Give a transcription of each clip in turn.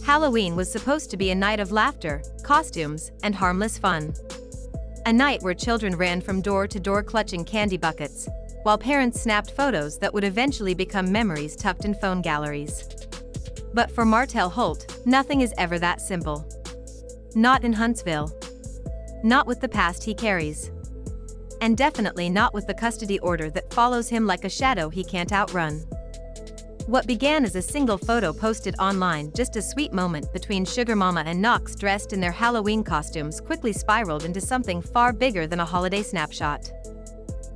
Halloween was supposed to be a night of laughter, costumes, and harmless fun. A night where children ran from door to door clutching candy buckets, while parents snapped photos that would eventually become memories tucked in phone galleries. But for Martell Holt, nothing is ever that simple. Not in Huntsville. Not with the past he carries. And definitely not with the custody order that follows him like a shadow he can't outrun. What began as a single photo posted online, just a sweet moment between Sugar Mama and Knox dressed in their Halloween costumes, quickly spiraled into something far bigger than a holiday snapshot.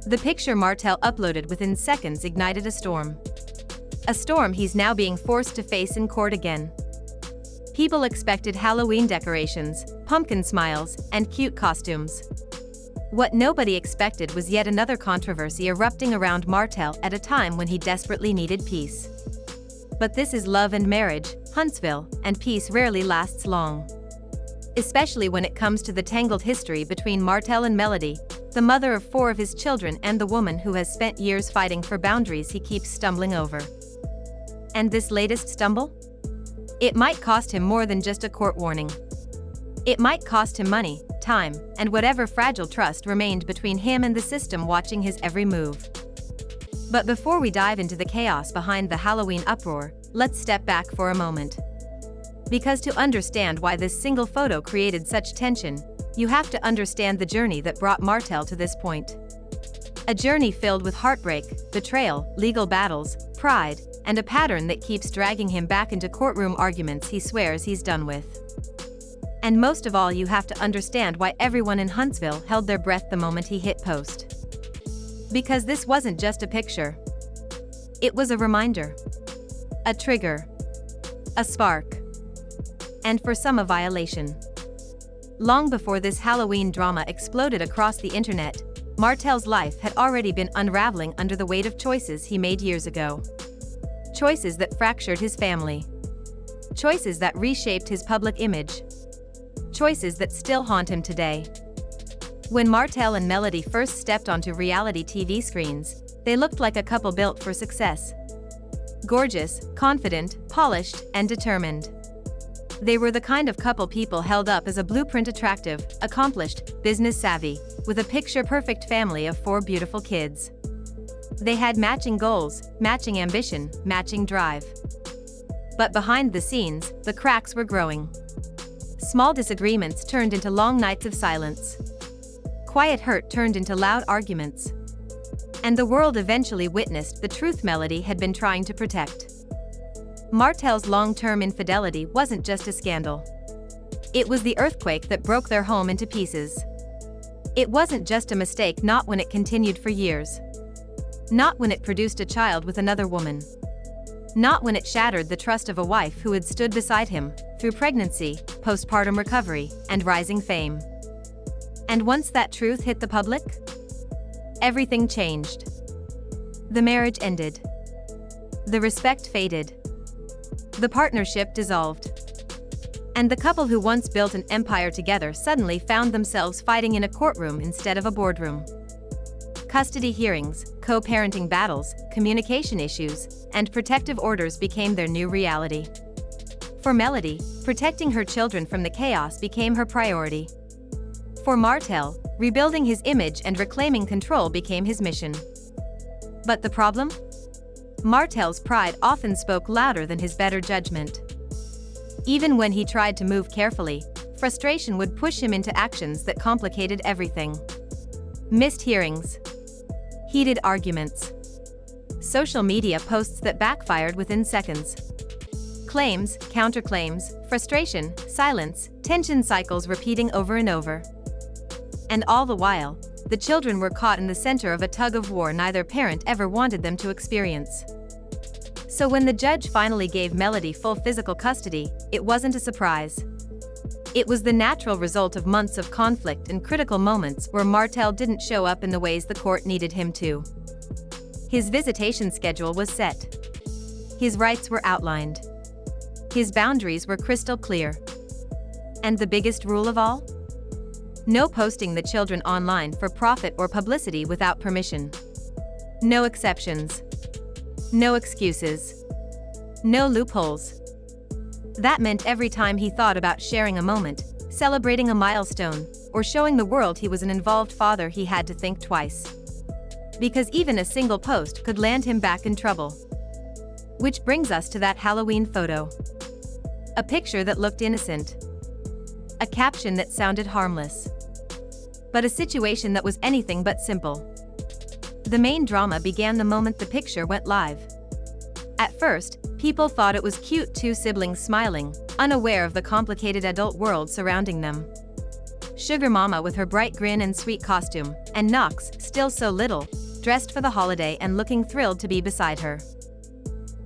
The picture Martell uploaded within seconds ignited a storm. A storm he's now being forced to face in court again. People expected Halloween decorations, pumpkin smiles, and cute costumes. What nobody expected was yet another controversy erupting around Martell at a time when he desperately needed peace. But this is love and marriage, Huntsville, and peace rarely lasts long. Especially when it comes to the tangled history between Martell and Melody, the mother of 4 of his children and the woman who has spent years fighting for boundaries he keeps stumbling over. And this latest stumble? It might cost him more than just a court warning. It might cost him money, time, and whatever fragile trust remained between him and the system watching his every move. But before we dive into the chaos behind the Halloween uproar, let's step back for a moment. Because to understand why this single photo created such tension, you have to understand the journey that brought Martell to this point. A journey filled with heartbreak, betrayal, legal battles, pride, and a pattern that keeps dragging him back into courtroom arguments he swears he's done with. And most of all, you have to understand why everyone in Huntsville held their breath the moment he hit post. Because this wasn't just a picture. It was a reminder. A trigger. A spark. And for some, a violation. Long before this Halloween drama exploded across the internet, Martell's life had already been unraveling under the weight of choices he made years ago. Choices that fractured his family. Choices that reshaped his public image. Choices that still haunt him today. When Martell and Melody first stepped onto reality TV screens, they looked like a couple built for success. Gorgeous, confident, polished, and determined. They were the kind of couple people held up as a blueprint: attractive, accomplished, business savvy, with a picture-perfect family of 4 beautiful kids. They had matching goals, matching ambition, matching drive. But behind the scenes, the cracks were growing. Small disagreements turned into long nights of silence. Quiet hurt turned into loud arguments. And the world eventually witnessed the truth Melody had been trying to protect. Martell's long-term infidelity wasn't just a scandal. It was the earthquake that broke their home into pieces. It wasn't just a mistake, not when it continued for years. Not when it produced a child with another woman. Not when it shattered the trust of a wife who had stood beside him through pregnancy, postpartum recovery, and rising fame. And once that truth hit the public, everything changed. The marriage ended. The respect faded. The partnership dissolved. And the couple who once built an empire together suddenly found themselves fighting in a courtroom instead of a boardroom. Custody hearings, co-parenting battles, communication issues, and protective orders became their new reality. For Melody, protecting her children from the chaos became her priority. For Martell, rebuilding his image and reclaiming control became his mission. But the problem? Martell's pride often spoke louder than his better judgment. Even when he tried to move carefully, frustration would push him into actions that complicated everything. Missed hearings. Heated arguments. Social media posts that backfired within seconds. Claims, counterclaims, frustration, silence, tension cycles repeating over and over. And all the while, the children were caught in the center of a tug-of-war neither parent ever wanted them to experience. So when the judge finally gave Melody full physical custody, it wasn't a surprise. It was the natural result of months of conflict and critical moments where Martell didn't show up in the ways the court needed him to. His visitation schedule was set. His rights were outlined. His boundaries were crystal clear. And the biggest rule of all? No posting the children online for profit or publicity without permission. No exceptions. No excuses. No loopholes. That meant every time he thought about sharing a moment, celebrating a milestone, or showing the world he was an involved father, he had to think twice. Because even a single post could land him back in trouble. Which brings us to that Halloween photo. A picture that looked innocent. A caption that sounded harmless. But a situation that was anything but simple. The main drama began the moment the picture went live. At first, people thought it was cute, two siblings smiling, unaware of the complicated adult world surrounding them. Sugar Mama with her bright grin and sweet costume, and Knox, still so little, dressed for the holiday and looking thrilled to be beside her.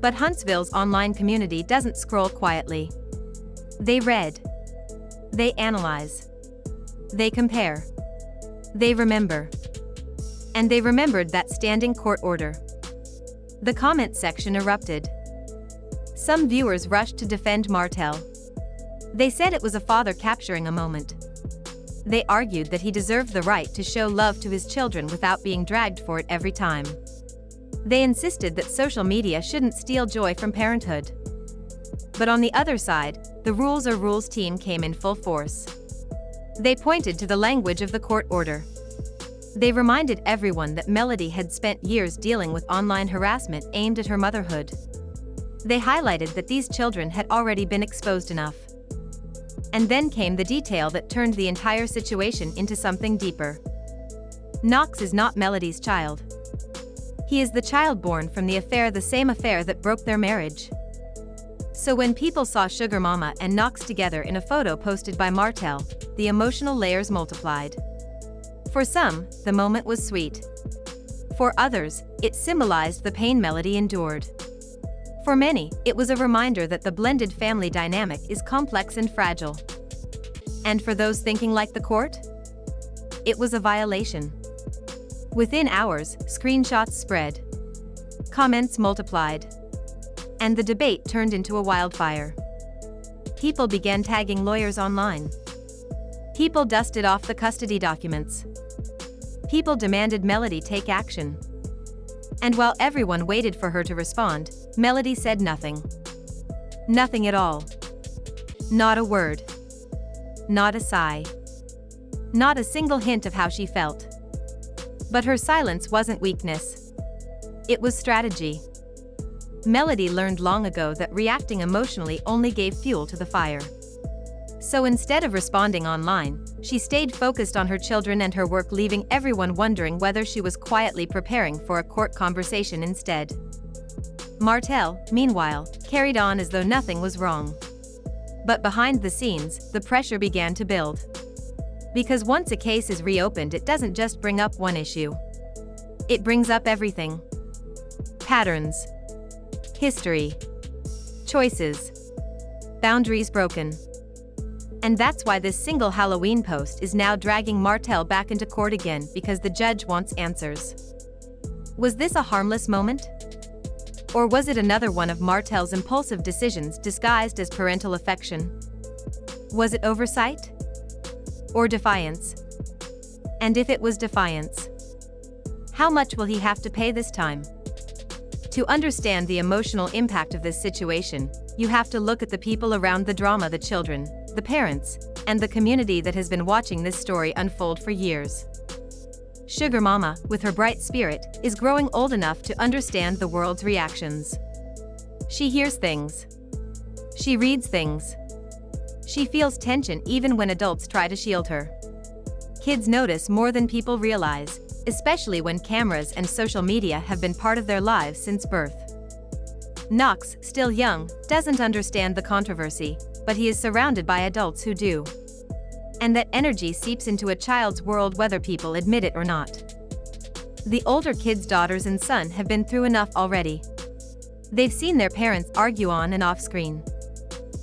But Huntsville's online community doesn't scroll quietly. They read. They analyze. They compare. They remember. And they remembered that standing court order. The comment section erupted. Some viewers rushed to defend Martell. They said it was a father capturing a moment. They argued that he deserved the right to show love to his children without being dragged for it every time. They insisted that social media shouldn't steal joy from parenthood. But on the other side, the Rules Are Rules team came in full force. They pointed to the language of the court order. They reminded everyone that Melody had spent years dealing with online harassment aimed at her motherhood. They highlighted that these children had already been exposed enough. And then came the detail that turned the entire situation into something deeper. Knox is not Melody's child. He is the child born from the same affair that broke their marriage. So when people saw Sugar Mama and Knox together in a photo posted by Martell, the emotional layers multiplied. For some, the moment was sweet. For others, it symbolized the pain Melody endured. For many, it was a reminder that the blended family dynamic is complex and fragile. And for those thinking like the court? It was a violation. Within hours, screenshots spread. Comments multiplied. And the debate turned into a wildfire. People began tagging lawyers online. People dusted off the custody documents. People demanded Melody take action. And while everyone waited for her to respond, Melody said nothing. Nothing at all. Not a word. Not a sigh. Not a single hint of how she felt. But her silence wasn't weakness. It was strategy. Melody learned long ago that reacting emotionally only gave fuel to the fire. So instead of responding online, she stayed focused on her children and her work, leaving everyone wondering whether she was quietly preparing for a court conversation instead. Martell, meanwhile, carried on as though nothing was wrong. But behind the scenes, the pressure began to build. Because once a case is reopened, it doesn't just bring up one issue. It brings up everything. Patterns. History. Choices. Boundaries broken. And that's why this single Halloween post is now dragging Martell back into court again, because the judge wants answers. Was this a harmless moment? Or was it another one of Martell's impulsive decisions disguised as parental affection? Was it oversight? Or defiance? And if it was defiance, how much will he have to pay this time? To understand the emotional impact of this situation, you have to look at the people around the drama: the children, the parents, and the community that has been watching this story unfold for years. Sugar Mama, with her bright spirit, is growing old enough to understand the world's reactions. She hears things. She reads things. She feels tension even when adults try to shield her. Kids notice more than people realize, especially when cameras and social media have been part of their lives since birth. Knox, still young, doesn't understand the controversy, but he is surrounded by adults who do. And that energy seeps into a child's world whether people admit it or not. The older kids' daughters and son have been through enough already. They've seen their parents argue on and off screen.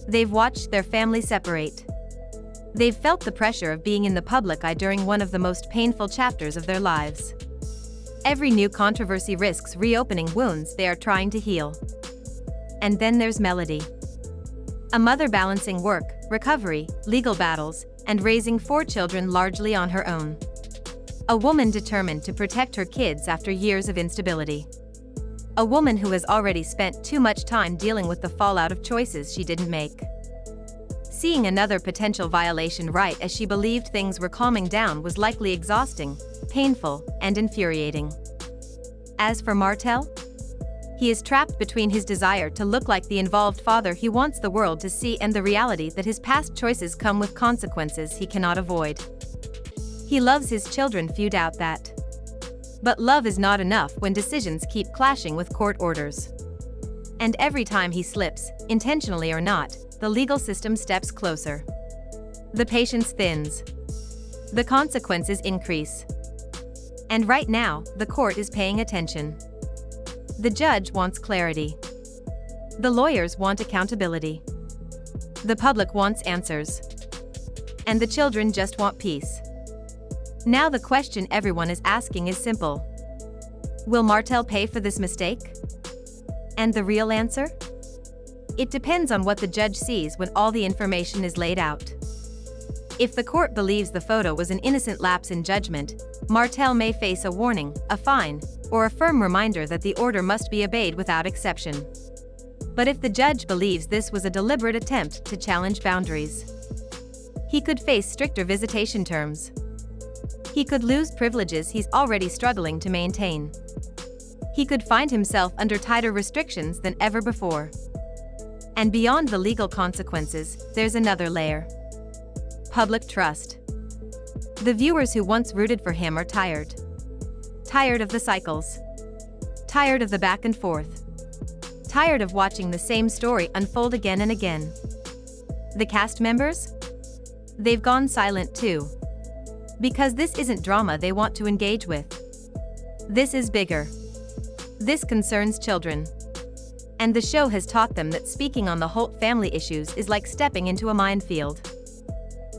They've watched their family separate. They've felt the pressure of being in the public eye during one of the most painful chapters of their lives. Every new controversy risks reopening wounds they are trying to heal. And then there's Melody. A mother balancing work, recovery, legal battles, and raising 4 children largely on her own. A woman determined to protect her kids after years of instability. A woman who has already spent too much time dealing with the fallout of choices she didn't make. Seeing another potential violation right as she believed things were calming down was likely exhausting, painful, and infuriating. As for Martell, he is trapped between his desire to look like the involved father he wants the world to see and the reality that his past choices come with consequences he cannot avoid. He loves his children, few doubt that. But love is not enough when decisions keep clashing with court orders. And every time he slips, intentionally or not, the legal system steps closer. The patience thins. The consequences increase. And right now, the court is paying attention. The judge wants clarity. The lawyers want accountability. The public wants answers. And the children just want peace. Now the question everyone is asking is simple. Will Martell pay for this mistake? And the real answer? It depends on what the judge sees when all the information is laid out. If the court believes the photo was an innocent lapse in judgment, Martell may face a warning, a fine, or a firm reminder that the order must be obeyed without exception. But if the judge believes this was a deliberate attempt to challenge boundaries, he could face stricter visitation terms. He could lose privileges he's already struggling to maintain. He could find himself under tighter restrictions than ever before. And beyond the legal consequences, there's another layer. Public trust. The viewers who once rooted for him are tired. Tired of the cycles. Tired of the back and forth. Tired of watching the same story unfold again and again. The cast members? They've gone silent too. Because this isn't drama they want to engage with. This is bigger. This concerns children. And the show has taught them that speaking on the Holt family issues is like stepping into a minefield.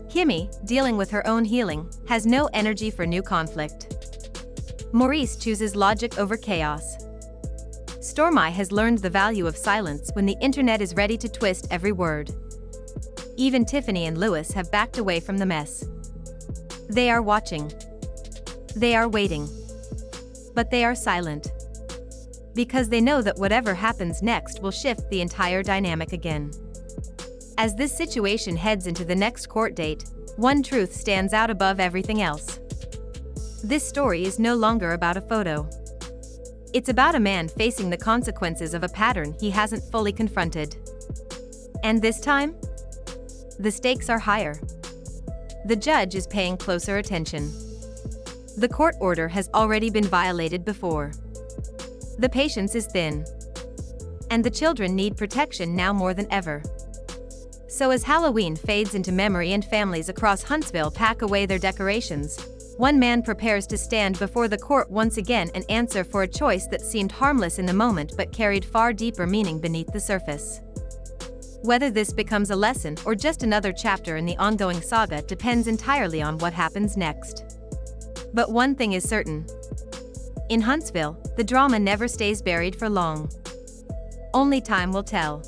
Kimmy, dealing with her own healing, has no energy for new conflict. Maurice chooses logic over chaos. Stormy has learned the value of silence when the internet is ready to twist every word. Even Tiffany and Lewis have backed away from the mess. They are watching. They are waiting. But they are silent. Because they know that whatever happens next will shift the entire dynamic again. As this situation heads into the next court date, one truth stands out above everything else. This story is no longer about a photo. It's about a man facing the consequences of a pattern he hasn't fully confronted. And this time, the stakes are higher. The judge is paying closer attention. The court order has already been violated before. The patience is thin. And the children need protection now more than ever. So as Halloween fades into memory and families across Huntsville pack away their decorations, one man prepares to stand before the court once again and answer for a choice that seemed harmless in the moment but carried far deeper meaning beneath the surface. Whether this becomes a lesson or just another chapter in the ongoing saga depends entirely on what happens next. But one thing is certain. In Huntsville, the drama never stays buried for long. Only time will tell.